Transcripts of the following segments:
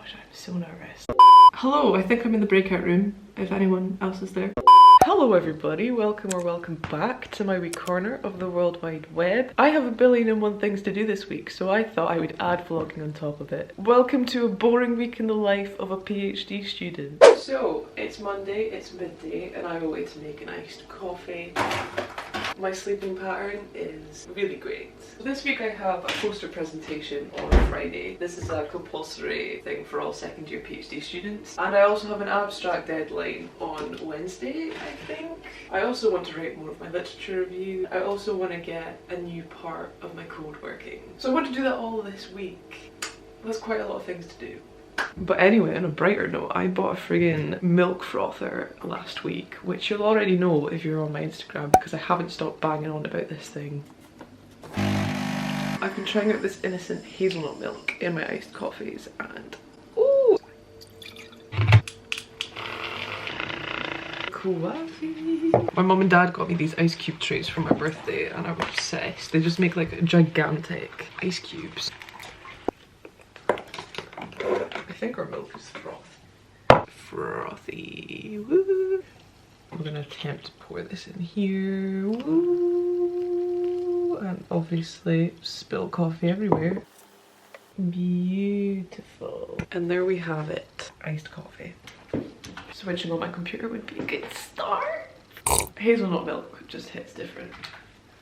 gosh, I'm so nervous. Hello, I think I'm in the breakout room, if anyone else is there. Hello everybody, welcome or welcome back to my wee corner of the World Wide Web. I have a billion and one things to do this week, so I thought I would add vlogging on top of it. Welcome to a boring week in the life of a PhD student. So, it's Monday, it's midday, and I'm away to make an iced coffee. My sleeping pattern is really great. This week I have a poster presentation on Friday. This is a compulsory thing for all second year PhD students. And I also have an abstract deadline on Wednesday, I think. I also want to write more of my literature review. I also want to get a new part of my code working. So I want to do that all this week. That's quite a lot of things to do. But anyway, on a brighter note, I bought a friggin' milk frother last week, which you'll already know if you're on my Instagram because I haven't stopped banging on about this thing. I've been trying out this innocent hazelnut milk in my iced coffees and ooh! Coffee. My mum and dad got me these ice cube trays for my birthday and I'm obsessed. They just make like gigantic ice cubes. I think our milk is frothy. Woo. I'm gonna attempt to pour this in here. Woo. And obviously spill coffee everywhere. Beautiful. And there we have it. Iced coffee. Switching on my computer would be a good start. Hazelnut milk just hits different.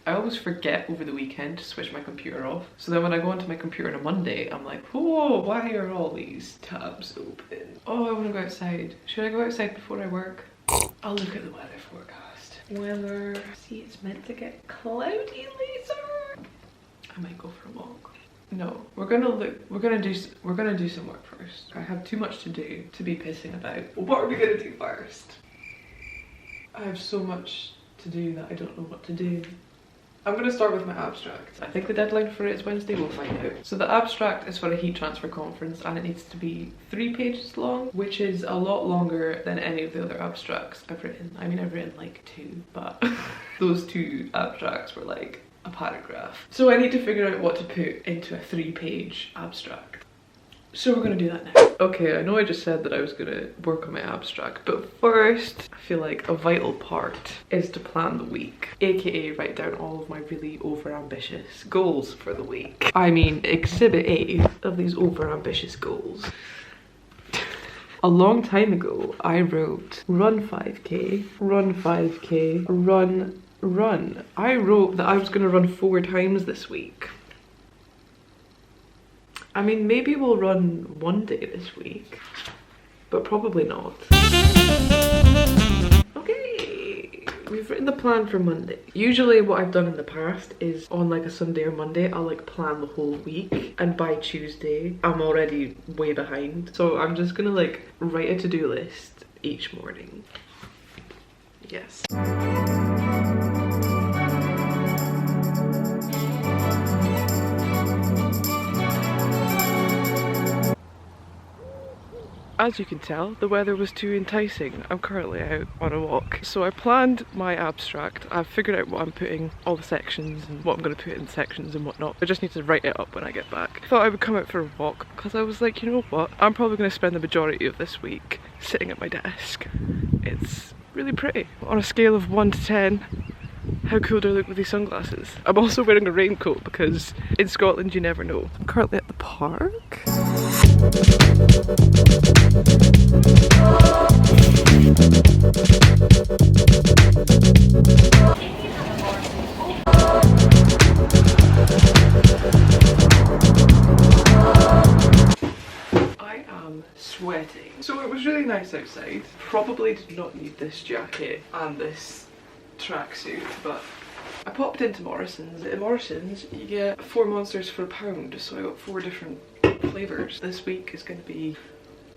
I always forget over the weekend to switch my computer off. So then when I go onto my computer on a Monday, I'm like, whoa, why are all these tabs open? Oh, I want to go outside. Should I go outside before I work? I'll look at the weather forecast. Weather. See, it's meant to get cloudy later. I might go for a walk. No, we're gonna do some work first. I have too much to do to be pissing about. What are we gonna do first? I have so much to do that I don't know what to do. I'm going to start with my abstract. I think the deadline for it is Wednesday, we'll find out. So the abstract is for a heat transfer conference and it needs to be 3 pages long, which is a lot longer than any of the other abstracts I've written. I mean, I've written like 2, but those 2 abstracts were like a paragraph. So I need to figure out what to put into a 3-page abstract. So we're going to do that now. Okay, I know I just said that I was going to work on my abstract, but first I feel like a vital part is to plan the week, aka write down all of my really over-ambitious goals for the week. I mean, exhibit A of these over-ambitious goals. A long time ago, I wrote run 5k, run 5k, run. I wrote that I was going to run 4 times this week. I mean, maybe we'll run 1 day this week, but probably not. Okay, we've written the plan for Monday. Usually what I've done in the past is on like a Sunday or Monday, I'll like plan the whole week, and by Tuesday, I'm already way behind. So I'm just gonna like write a to-do list each morning. Yes. As you can tell, the weather was too enticing. I'm currently out on a walk. So I planned my abstract. I've figured out what I'm putting, all the sections and what I'm going to put in sections and whatnot. I just need to write it up when I get back. I thought I would come out for a walk because I was like, you know what? I'm probably going to spend the majority of this week sitting at my desk. It's really pretty. On a scale of 1 to 10, how cool do I look with these sunglasses? I'm also wearing a raincoat because in Scotland you never know. I'm currently at the park. I am sweating. So it was really nice outside. Probably did not need this jacket and this tracksuit, but I popped into Morrison's. At Morrison's you get 4 monsters for £1, so I got 4 different flavours. This week is going to be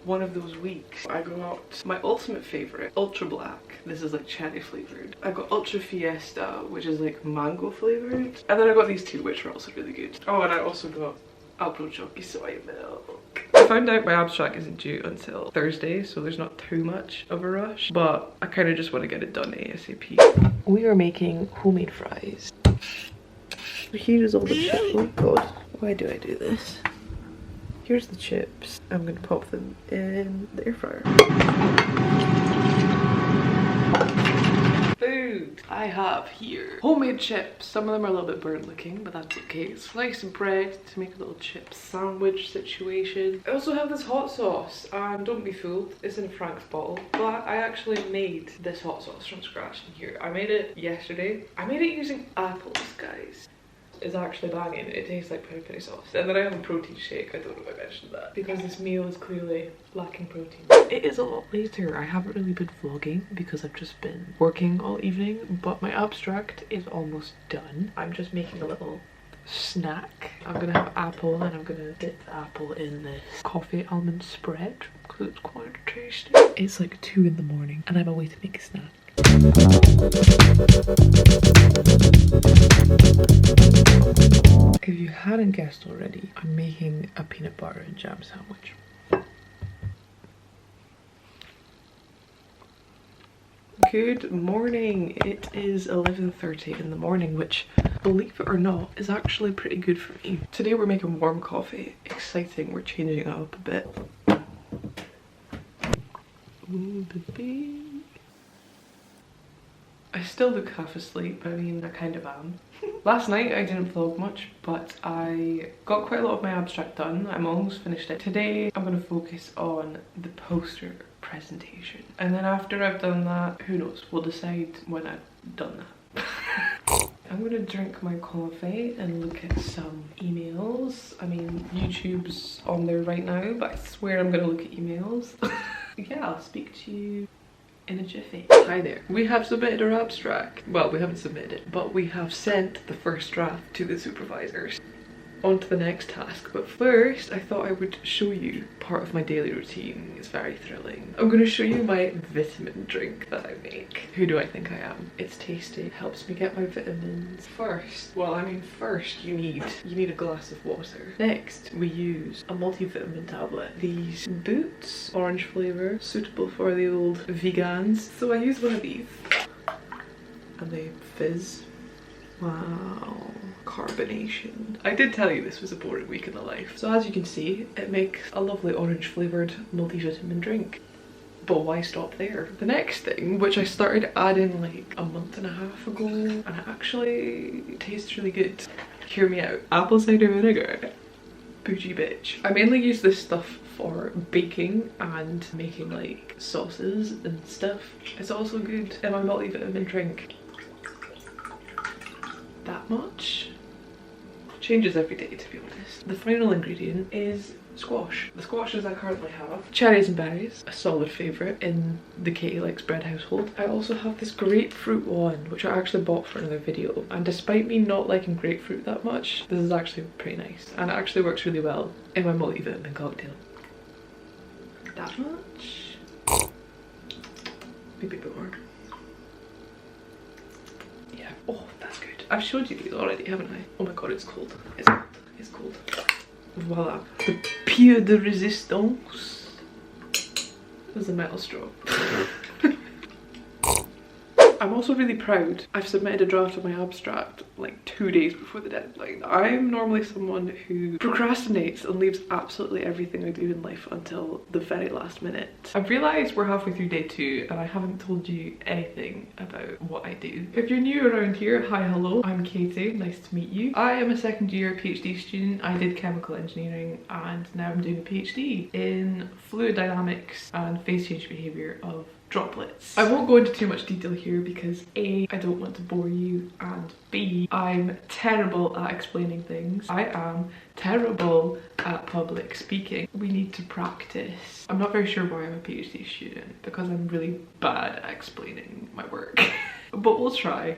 one of those weeks. I got my ultimate favourite, Ultra Black. This is like cherry flavoured. I got Ultra Fiesta, which is like mango flavoured. And then I got these 2, which are also really good. Oh, and I also got Alpro Chalky Soy Milk. I found out my abstract isn't due until Thursday, so there's not too much of a rush, but I kind of just want to get it done ASAP. We are making homemade fries. Here is all the shit. Oh god, why do I do this? Here's the chips. I'm gonna pop them in the air fryer. Food! I have here homemade chips. Some of them are a little bit burnt looking, but that's okay. Slice of bread to make a little chip sandwich situation. I also have this hot sauce, and don't be fooled, it's in a Frank's bottle, but I actually made this hot sauce from scratch in here. I made it yesterday. I made it using apples, guys. Is actually banging. It tastes like peri peri sauce. And then I have a protein shake. I don't know if I mentioned that, because this meal is clearly lacking protein. It is a lot later. I haven't really been vlogging because I've just been working all evening, but my abstract is almost done. I'm just making a little snack. I'm gonna have apple, and I'm gonna dip the apple in this coffee almond spread because it's quite tasty. It's like 2 in the morning and I'm away to make a snack. If you hadn't guessed already, I'm making a peanut butter and jam sandwich. Good morning. It is 11:30 in the morning, which, believe it or not, is actually pretty good for me. Today we're making warm coffee. Exciting, we're changing it up a bit. Ooh, baby. I still look half asleep. I mean, I kind of am. Last night I didn't vlog much, but I got quite a lot of my abstract done. I'm almost finished it. Today I'm going to focus on the poster presentation. And then after I've done that, who knows, we'll decide when I've done that. I'm going to drink my coffee and look at some emails. I mean, YouTube's on there right now, but I swear I'm going to look at emails. Yeah, I'll speak to you in a jiffy. Hi there. We have submitted our abstract. Well, we haven't submitted it, but we have sent the first draft to the supervisors. On to the next task, but first I thought I would show you part of my daily routine. It's very thrilling. I'm going to show you my vitamin drink that I make. Who do I think I am? It's tasty, it helps me get my vitamins. First you need a glass of water. Next we use a multivitamin tablet. These Boots, orange flavour, suitable for the old vegans. So I use one of these and they fizz. Wow, carbonation. I did tell you this was a boring week in the life. So as you can see, it makes a lovely orange flavoured multivitamin drink. But why stop there? The next thing, which I started adding like a month and a half ago, and it actually tastes really good. Hear me out. Apple cider vinegar. Bougie bitch. I mainly use this stuff for baking and making like sauces and stuff. It's also good in my multivitamin drink. That much. Changes every day, to be honest. The final ingredient is squash. The squashes I currently have: cherries and berries, a solid favourite in the Katie Likes Bread household. I also have this grapefruit one, which I actually bought for another video, and despite me not liking grapefruit that much, this is actually pretty nice, and it actually works really well in my multivitamin cocktail. That much? Maybe a bit more. Yeah. Oh, that's good. I've showed you these already, haven't I? Oh my god, it's cold. It's cold. It's cold. Voila. The pied de resistance. There's a metal straw. I'm also really proud. I've submitted a draft of my abstract like 2 days before the deadline. I'm normally someone who procrastinates and leaves absolutely everything I do in life until the very last minute. I've realised we're halfway through day 2 and I haven't told you anything about what I do. If you're new around here, hi, hello, I'm Katie, nice to meet you. I am a second year PhD student. I did chemical engineering and now I'm doing a PhD in fluid dynamics and phase change behaviour of droplets. I won't go into too much detail here because A, I don't want to bore you, and B, I'm terrible at explaining things. I am terrible at public speaking. We need to practice. I'm not very sure why I'm a PhD student, because I'm really bad at explaining my work. But we'll try.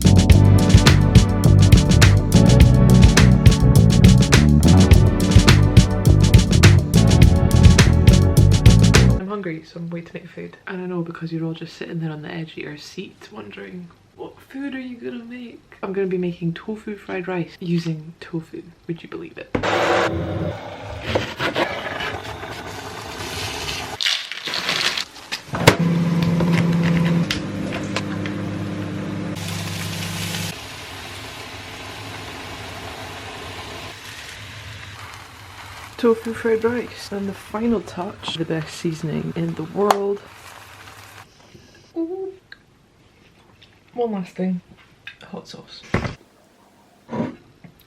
Hungry, so I'm waiting to make food. And I know, because you're all just sitting there on the edge of your seat wondering, what food are you gonna make? I'm gonna be making tofu fried rice using tofu. Would you believe it? tofu fried rice. And the final touch, the best seasoning in the world. Ooh. One last thing, hot sauce.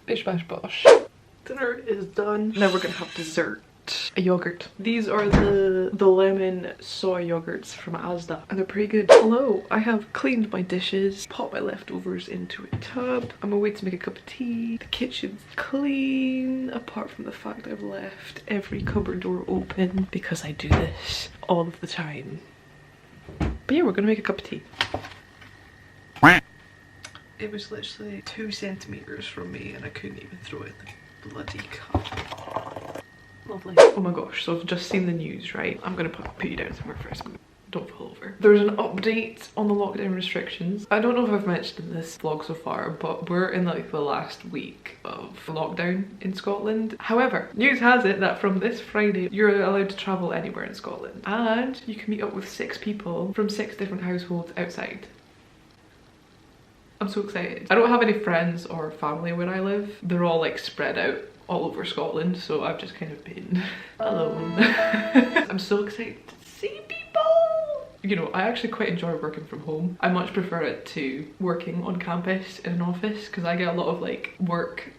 Bish bash bosh. Dinner is done. Now we're gonna have dessert. A yogurt. These are the lemon soy yogurts from Asda and they're pretty good. Hello, I have cleaned my dishes, popped my leftovers into a tub. I'm on my way to make a cup of tea. The kitchen's clean, apart from the fact I've left every cupboard door open because I do this all of the time. But yeah, we're gonna make a cup of tea. It was literally 2 centimeters from me and I couldn't even throw it in the bloody cup. Lovely. Oh my gosh, so I've just seen the news, right? I'm gonna put you down somewhere first. Don't fall over. There's an update on the lockdown restrictions. I don't know if I've mentioned in this vlog so far, but we're in like the last week of lockdown in Scotland. However, news has it that from this Friday, you're allowed to travel anywhere in Scotland. And you can meet up with 6 people from 6 different households outside. I'm so excited. I don't have any friends or family where I live. They're all like spread out all over Scotland, so I've just kind of been alone. I'm so excited to see people! You know, I actually quite enjoy working from home. I much prefer it to working on campus in an office because I get a lot of like work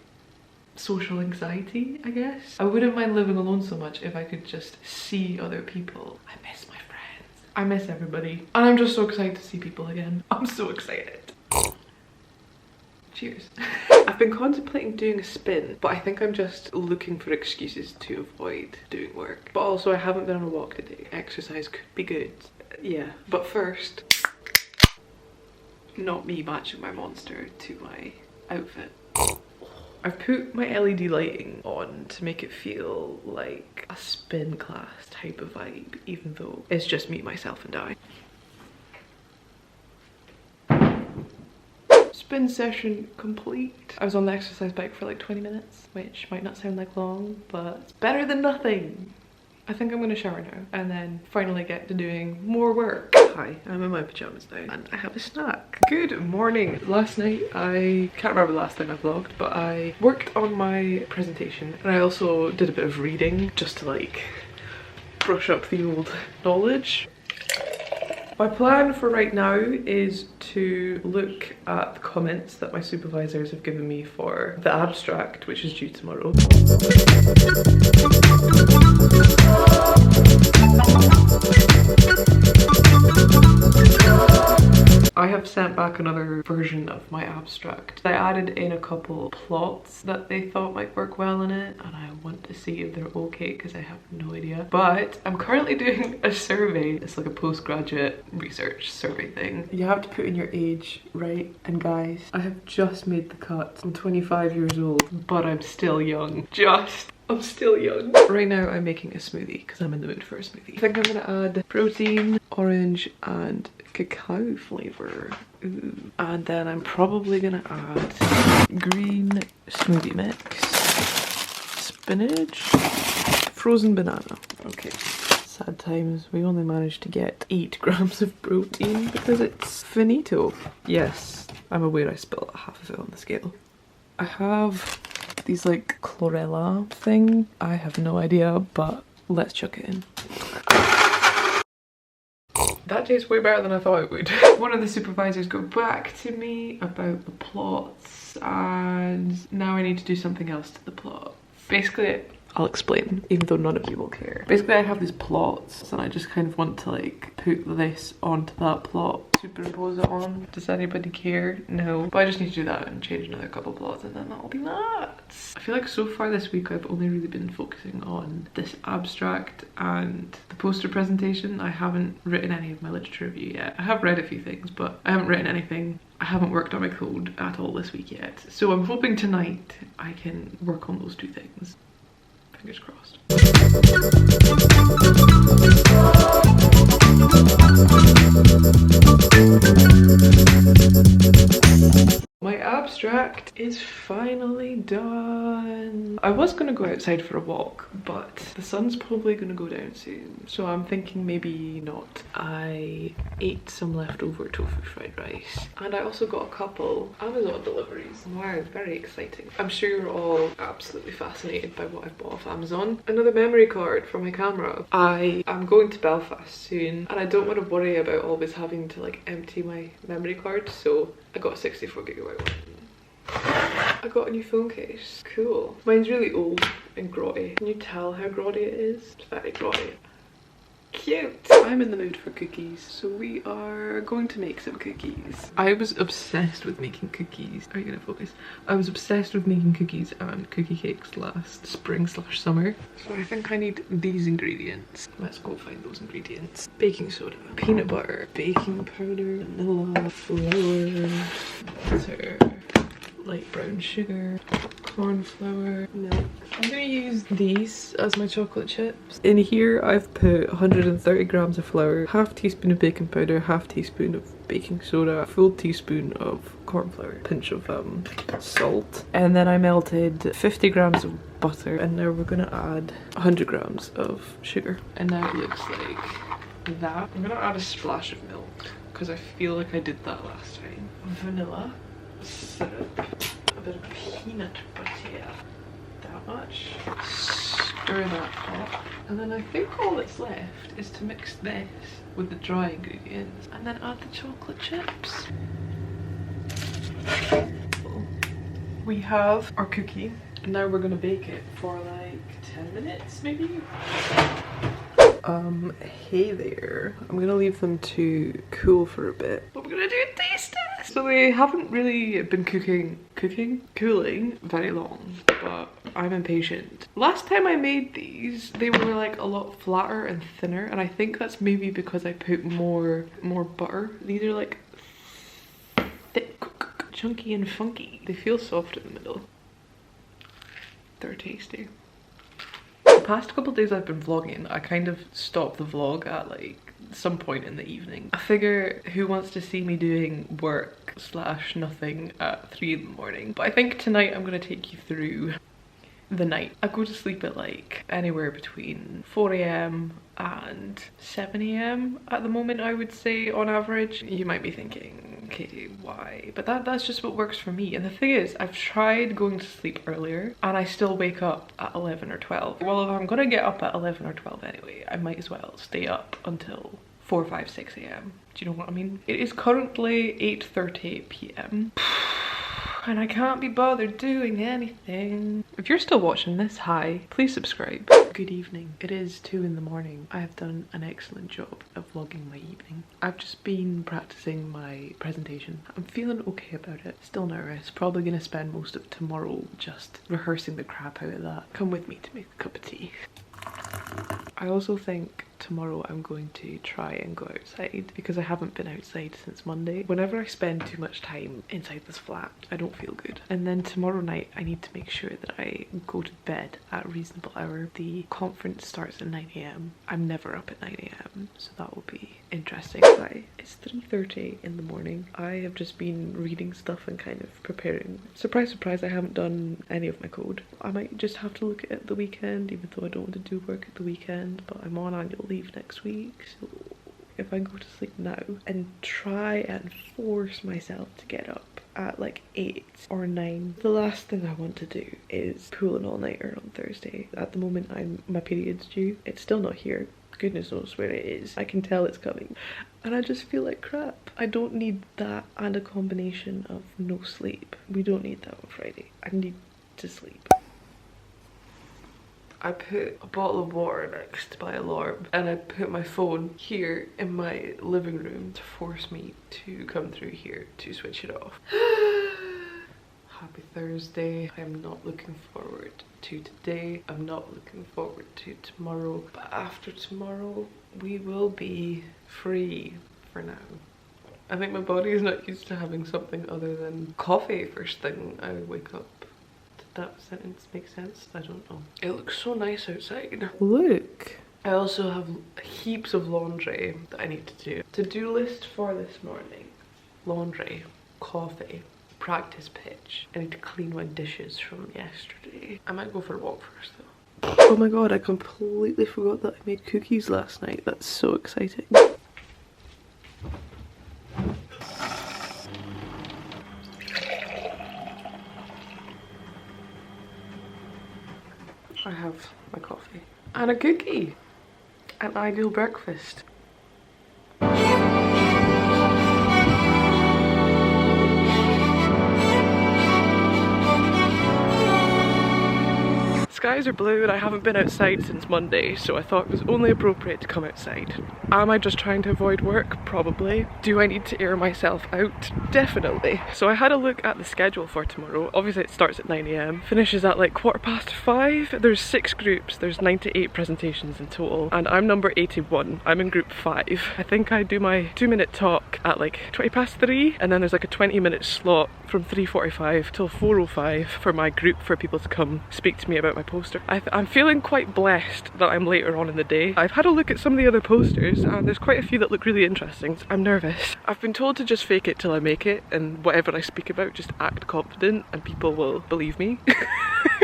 social anxiety, I guess. I wouldn't mind living alone so much if I could just see other people. I miss my friends. I miss everybody. And I'm just so excited to see people again. I'm so excited. Cheers. I've been contemplating doing a spin, but I think I'm just looking for excuses to avoid doing work. But also I haven't been on a walk today. Exercise could be good. Yeah. But first, not me matching my monster to my outfit. I've put my LED lighting on to make it feel like a spin class type of vibe, even though it's just me, myself and I. Spin session complete. I was on the exercise bike for like 20 minutes, which might not sound like long, but it's better than nothing. I think I'm gonna shower now and then finally get to doing more work. Hi, I'm in my pajamas now and I have a snack. Good morning. Last night, I can't remember the last time I vlogged, but I worked on my presentation and I also did a bit of reading just to like brush up the old knowledge. My plan for right now is to look at the comments that my supervisors have given me for the abstract, which is due tomorrow. I have sent back another version of my abstract. I added in a couple plots that they thought might work well in it, and I want to see if they're okay because I have no idea. But I'm currently doing a survey. It's like a postgraduate research survey thing. You have to put in your age, right? And guys, I have just made the cut. I'm 25 years old, but I'm still young. I'm still young. Right now I'm making a smoothie because I'm in the mood for a smoothie. I think I'm gonna add protein, orange and cacao flavour. Ooh. And then I'm probably gonna add green smoothie mix, spinach, frozen banana. Okay. Sad times, we only managed to get 8 grams of protein because it's finito. Yes, I'm aware I spilled half of it on the scale. I have these like chlorella thing. I have no idea, but let's chuck it in. That tastes way better than I thought it would. One of the supervisors got back to me about the plots and now I need to do something else to the plot. Basically, I'll explain, even though none of you will care. Basically, I have these plots and I just kind of want to like put this onto that plot, superimpose it on. Does anybody care? No. But I just need to do that and change another couple plots and then that'll be that. I feel like so far this week I've only really been focusing on this abstract and the poster presentation. I haven't written any of my literature review yet. I have read a few things, but I haven't written anything. I haven't worked on my code at all this week yet. So I'm hoping tonight I can work on those 2 things. Fingers crossed. My abstract is finally done. I was gonna go outside for a walk, but the sun's probably gonna go down soon. So I'm thinking maybe not. I ate some leftover tofu fried rice. And I also got a couple Amazon deliveries. Wow, very exciting. I'm sure you're all absolutely fascinated by what I've bought off Amazon. Another memory card for my camera. I am going to Belfast soon and I don't want to worry about always having to like empty my memory card, so I got a 64GB one. I got a new phone case. Cool. Mine's really old and grotty. Can you tell how grotty it is? It's very grotty. Cute! I'm in the mood for cookies, so we are going to make some cookies. I was obsessed with making cookies. Are you gonna focus? I was obsessed with making cookies and cookie cakes last spring/summer. So I think I need these ingredients. Let's go find those ingredients. Baking soda, peanut butter, baking powder, vanilla, flour, butter, light brown sugar, corn flour, milk. I'm gonna use these as my chocolate chips. In here I've put 130 grams of flour, half teaspoon of baking powder, half teaspoon of baking soda, a full teaspoon of corn flour, pinch of salt, and then I melted 50 grams of butter, and now we're gonna add 100 grams of sugar. And now it looks like that. I'm gonna add a splash of milk because I feel like I did that last time. Vanilla, syrup, a bit of peanut butter, that much. Stir that up, and then I think all that's left is to mix this with the dry ingredients and then add the chocolate chips. We have our cookie and now we're gonna bake it for like 10 minutes maybe. Hey there. I'm gonna leave them to cool for a bit. But we're gonna do a taste test! So they haven't really been cooling very long, but I'm impatient. Last time I made these, they were like a lot flatter and thinner, and I think that's maybe because I put more butter. These are like thick, chunky and funky. They feel soft in the middle. They're tasty. The past couple days I've been vlogging, I kind of stopped the vlog at like some point in the evening. I figure who wants to see me doing work / nothing at 3 in the morning. But I think tonight I'm gonna take you through the night. I go to sleep at like anywhere between 4 AM and 7 AM at the moment, I would say, on average. You might be thinking, Katie, why? But that's just what works for me. And the thing is, I've tried going to sleep earlier and I still wake up at 11 or 12. Well, if I'm gonna get up at 11 or 12 anyway, I might as well stay up until 4, 5, 6 AM. Do you know what I mean? It is currently 8:30 PM. And I can't be bothered doing anything. If you're still watching this, hi, please subscribe. Good evening. It is 2 in the morning. I have done an excellent job of vlogging my evening. I've just been practicing my presentation. I'm feeling okay about it. Still nervous. Probably gonna spend most of tomorrow just rehearsing the crap out of that. Come with me to make a cup of tea. I also think tomorrow I'm going to try and go outside because I haven't been outside since Monday. Whenever I spend too much time inside this flat, I don't feel good. And then tomorrow night I need to make sure that I go to bed at a reasonable hour. The conference starts at 9 AM. I'm never up at 9 AM, so that will be interesting. Hi, it's 3:30 in the morning. I have just been reading stuff and kind of preparing. Surprise, surprise, I haven't done any of my code. I might just have to look at it at the weekend, even though I don't want to do work at the weekend, but I'm on annual leave next week, so if I go to sleep now and try and force myself to get up at like 8 or 9, the last thing I want to do is pull an all-nighter on Thursday. At the moment my period's due. It's still not here. Goodness knows where it is. I can tell it's coming and I just feel like crap. I don't need that and a combination of no sleep. We don't need that on Friday. I need to sleep. I put a bottle of water next to my alarm and I put my phone here in my living room to force me to come through here to switch it off. Happy Thursday. I'm not looking forward to today. I'm not looking forward to tomorrow. But after tomorrow, we will be free for now. I think my body is not used to having something other than coffee first thing I wake up. That sentence makes sense? I don't know. It looks so nice outside. Look! I also have heaps of laundry that I need to do. To-do list for this morning. Laundry. Coffee. practice pitch. I need to clean my dishes from yesterday. I might go for a walk first though. Oh my god, I completely forgot that I made cookies last night. That's so exciting. I have my coffee and a cookie. An ideal breakfast. Skies are blue and I haven't been outside since Monday, so I thought it was only appropriate to come outside. Am I just trying to avoid work? Probably. Do I need to air myself out? Definitely. So I had a look at the schedule for tomorrow. Obviously it starts at 9 AM, finishes at like 5:15. There's 6 groups, there's 98 presentations in total, and I'm number 81. I'm in group 5. I think I do my 2-minute talk at like 3:20, and then there's like a 20-minute slot from 3:45 till 4:05 for my group for people to come speak to me about my poster. I'm feeling quite blessed that I'm later on in the day. I've had a look at some of the other posters and there's quite a few that look really interesting. So I'm nervous. I've been told to just fake it till I make it, and whatever I speak about, just act confident and people will believe me.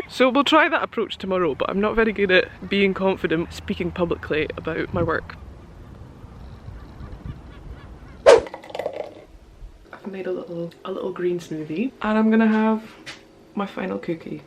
So we'll try that approach tomorrow, but I'm not very good at being confident speaking publicly about my work. I've made a little green smoothie and I'm gonna have my final cookie.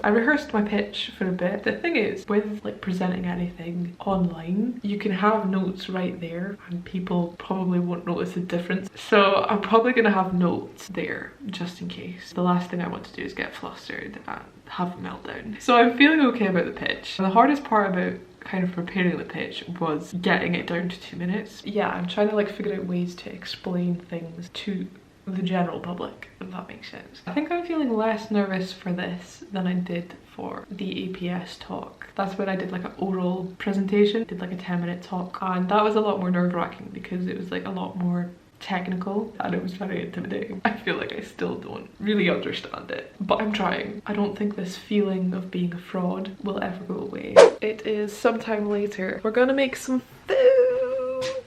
I rehearsed my pitch for a bit. The thing is, with like presenting anything online, you can have notes right there and people probably won't notice the difference. So I'm probably gonna have notes there just in case. The last thing I want to do is get flustered and have a meltdown. So I'm feeling okay about the pitch. The hardest part about kind of preparing the pitch was getting it down to 2 minutes. Yeah, I'm trying to like figure out ways to explain things to the general public, if that makes sense. I think I'm feeling less nervous for this than I did for the APS talk. That's when I did like an oral presentation, did like a 10-minute talk, and that was a lot more nerve-wracking because it was like a lot more technical and it was very intimidating. I feel like I still don't really understand it, but I'm trying. I don't think this feeling of being a fraud will ever go away. It is sometime later. We're gonna make some food.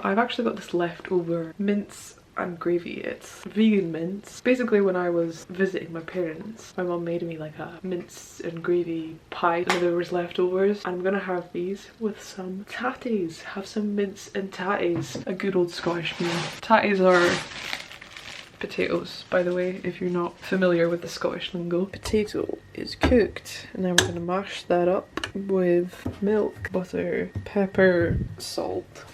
I've actually got this leftover mince and gravy. It's vegan mince. Basically, when I was visiting my parents, my mum made me like a mince and gravy pie and there was leftovers. I'm gonna have these with some tatties. Have some mince and tatties. A good old Scottish meal. Tatties are potatoes, by the way, if you're not familiar with the Scottish lingo. Potato is cooked and then we're gonna mash that up with milk, butter, pepper, salt,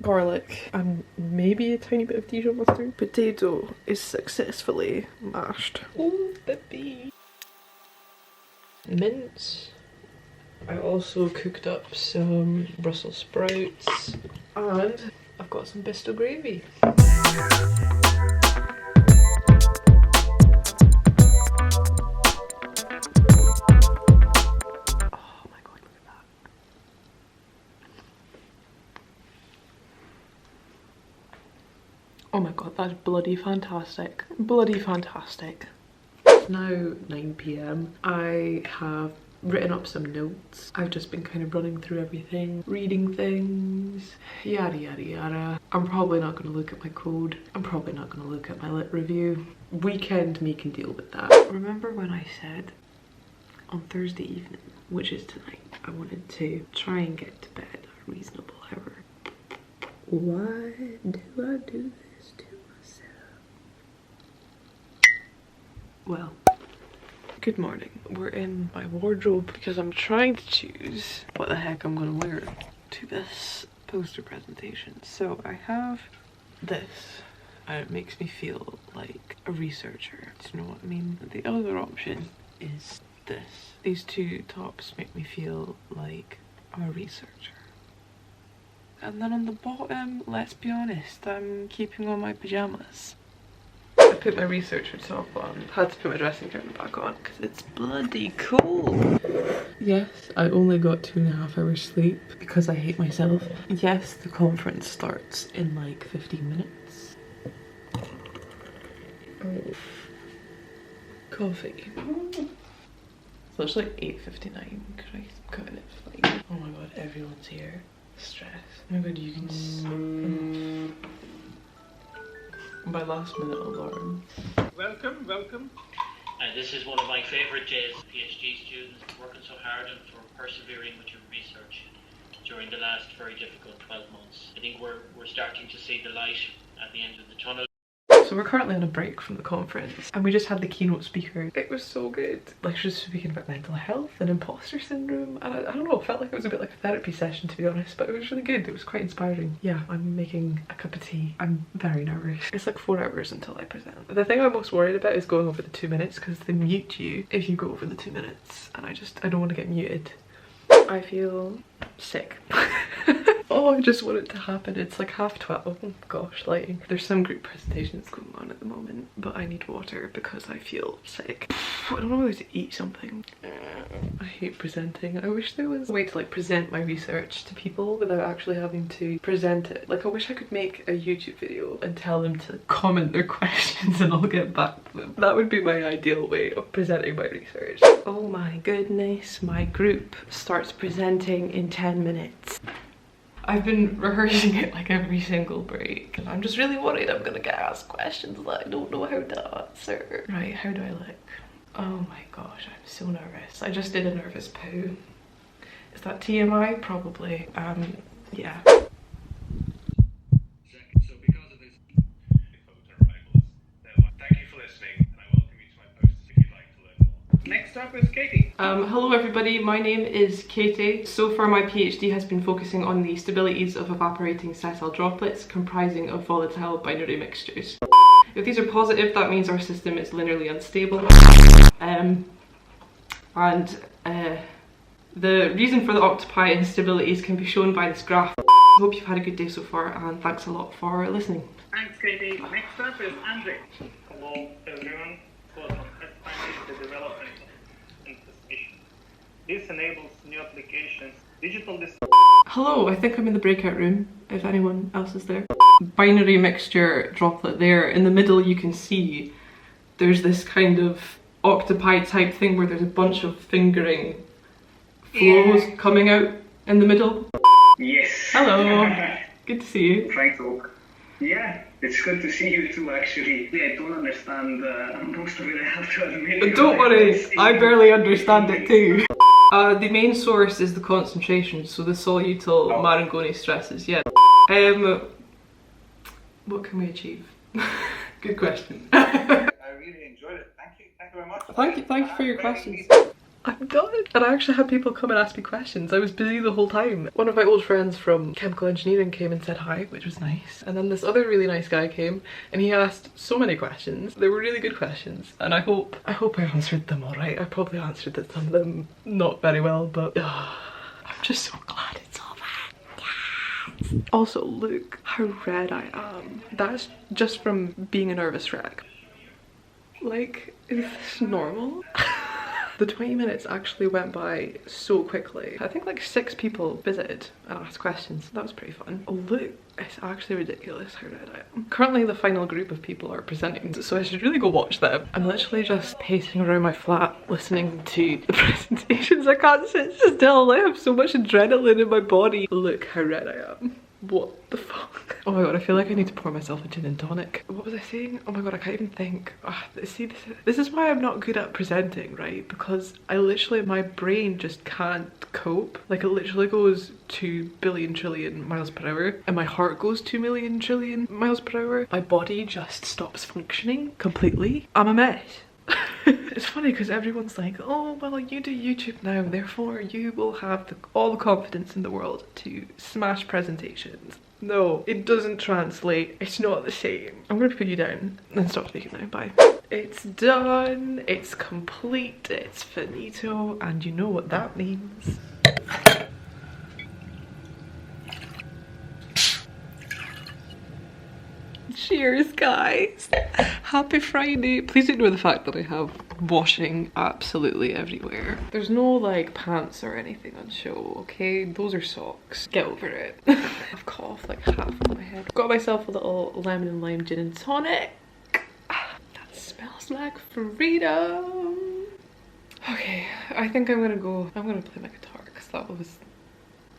garlic, and maybe a tiny bit of Dijon mustard. Potato is successfully mashed. Oh, baby. Mince. I also cooked up some Brussels sprouts and I've got some pesto gravy. Oh my god, that's bloody fantastic. Bloody fantastic. It's now 9 PM. I have written up some notes. I've just been kind of running through everything, reading things, yada yada yada. I'm probably not going to look at my code. I'm probably not going to look at my lit review. Weekend me can deal with that. Remember when I said on Thursday evening, which is tonight, I wanted to try and get to bed at a reasonable hour. Why do I do this to myself? Well, good morning. We're in my wardrobe because I'm trying to choose what the heck I'm gonna wear to this poster presentation. So I have this and it makes me feel like a researcher. Do you know what I mean? The other option is this. These two tops make me feel like I'm a researcher. And then on the bottom, let's be honest, I'm keeping on my pajamas. I put my researcher top on. Had to put my dressing gown back on because it's bloody cold. Yes, I only got 2.5 hours sleep because I hate myself. Yes, the conference starts in like 15 minutes. Oh. Coffee. So it's like 8:59. Christ, I'm cutting it fine. Oh my god, everyone's here. Stress. Oh my god, you can My last minute alarm. Welcome, welcome. This is one of my favourite days, PhD students, working so hard and for persevering with your research during the last very difficult 12 months. I think we're starting to see the light at the end of the tunnel. So we're currently on a break from the conference and we just had the keynote speaker. It was so good. Like she was speaking about mental health and imposter syndrome, and I don't know, it felt like it was a bit like a therapy session, to be honest, but it was really good. It was quite inspiring. Yeah, I'm making a cup of tea. I'm very nervous. It's like 4 hours until I present. The thing I'm most worried about is going over the 2 minutes, because they mute you if you go over the 2 minutes, and I don't want to get muted. I feel sick. Oh, I just want it to happen. It's like 12:30. Oh gosh, lighting. There's some group presentations going on at the moment, but I need water because I feel sick. I don't know whether to eat something. I hate presenting. I wish there was a way to like present my research to people without actually having to present it. Like I wish I could make a YouTube video and tell them to comment their questions and I'll get back to them. That would be my ideal way of presenting my research. Oh my goodness, my group starts presenting in 10 minutes. I've been rehearsing it like every single break and I'm just really worried I'm gonna get asked questions that I don't know how to answer. Right, how do I look? Oh my gosh, I'm so nervous. I just did a nervous poo. Is that TMI? Probably. Yeah. So because of this, thank you for listening and I welcome you to my posts if you'd like to learn more. Next up is Katie. Hello everybody, my name is Katie. So far my PhD has been focusing on the stabilities of evaporating sessile droplets comprising of volatile binary mixtures. If these are positive, that means our system is linearly unstable. The reason for the octopi instabilities can be shown by this graph. I hope you've had a good day so far and thanks a lot for listening. Thanks, Katie. Next up is Andre. Hello, everyone. The development and suspicion. This enables new applications. Hello, I think I'm in the breakout room, if anyone else is there. Binary mixture droplet there. In the middle you can see there's this kind of octopi type thing where there's a bunch of fingering flows coming out in the middle. Yes. Hello. Good to see you. Frank talk. Yeah, it's good to see you too actually. I don't understand most of it, I have to admit. But don't worry, I barely understand it too. The main source is the concentration, so the solutile Marangoni stresses, yeah. What can we achieve? Good question. I really enjoyed it. Thank you very much. Thank you for your questions. I'm done. And I actually had people come and ask me questions. I was busy the whole time. One of my old friends from chemical engineering came and said hi, which was nice. And then this other really nice guy came and he asked so many questions. They were really good questions. And I hope I answered them all right. I probably answered some of them not very well, but I'm just so glad it's over. Yes. Also, look how red I am. That's just from being a nervous wreck. Like, is this normal? The 20 minutes actually went by so quickly. I think like 6 people visited and asked questions. That was pretty fun. Oh look, it's actually ridiculous how red I am. Currently the final group of people are presenting, so I should really go watch them. I'm literally just pacing around my flat listening to the presentations. I can't sit still. I have so much adrenaline in my body. Look how red I am. What the fuck? Oh my god, I feel like I need to pour myself a gin and tonic. What was I saying? Oh my god, I can't even think. See, this is why I'm not good at presenting, right? Because my brain just can't cope. Like it literally goes 2 billion trillion miles per hour and my heart goes 2 million trillion miles per hour. My body just stops functioning completely. I'm a mess. It's funny because everyone's like, oh well, you do YouTube now, therefore you will have all the confidence in the world to smash presentations. No, it doesn't translate. It's not the same. I'm gonna put you down and stop speaking now. Bye. It's done. It's complete. It's finito. And you know what that means. Cheers, guys. Happy Friday. Please ignore the fact that I have washing absolutely everywhere. There's no like pants or anything on show, okay? Those are socks. Get over it. I've coughed like half of my head. Got myself a little lemon and lime gin and tonic. That smells like freedom. Okay, I think I'm gonna play my guitar because that was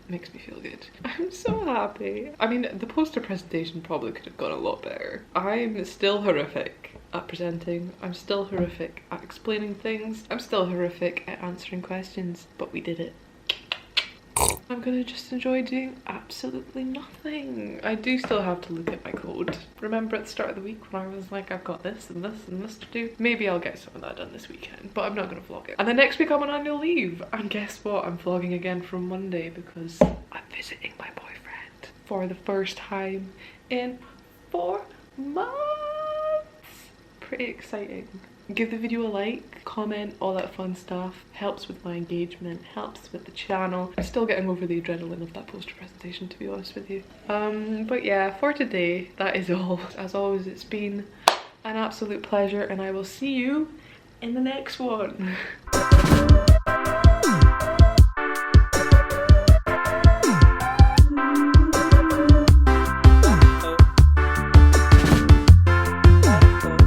makes me feel good. I'm so happy. I mean, the poster presentation probably could have gone a lot better. I'm still horrific at presenting. I'm still horrific at explaining things. I'm still horrific at answering questions, but we did it. I'm gonna just enjoy doing absolutely nothing. I do still have to look at my code. Remember at the start of the week when I was like, I've got this and this and this to do? Maybe I'll get some of that done this weekend, but I'm not gonna vlog it. And then next week I'm on annual leave. And guess what? I'm vlogging again from Monday because I'm visiting my boyfriend for the first time in 4 months. Pretty exciting. Give the video a like, comment, all that fun stuff. Helps with my engagement, helps with the channel. I'm still getting over the adrenaline of that poster presentation, to be honest with you. But yeah, for today, that is all. As always, it's been an absolute pleasure, and I will see you in the next one.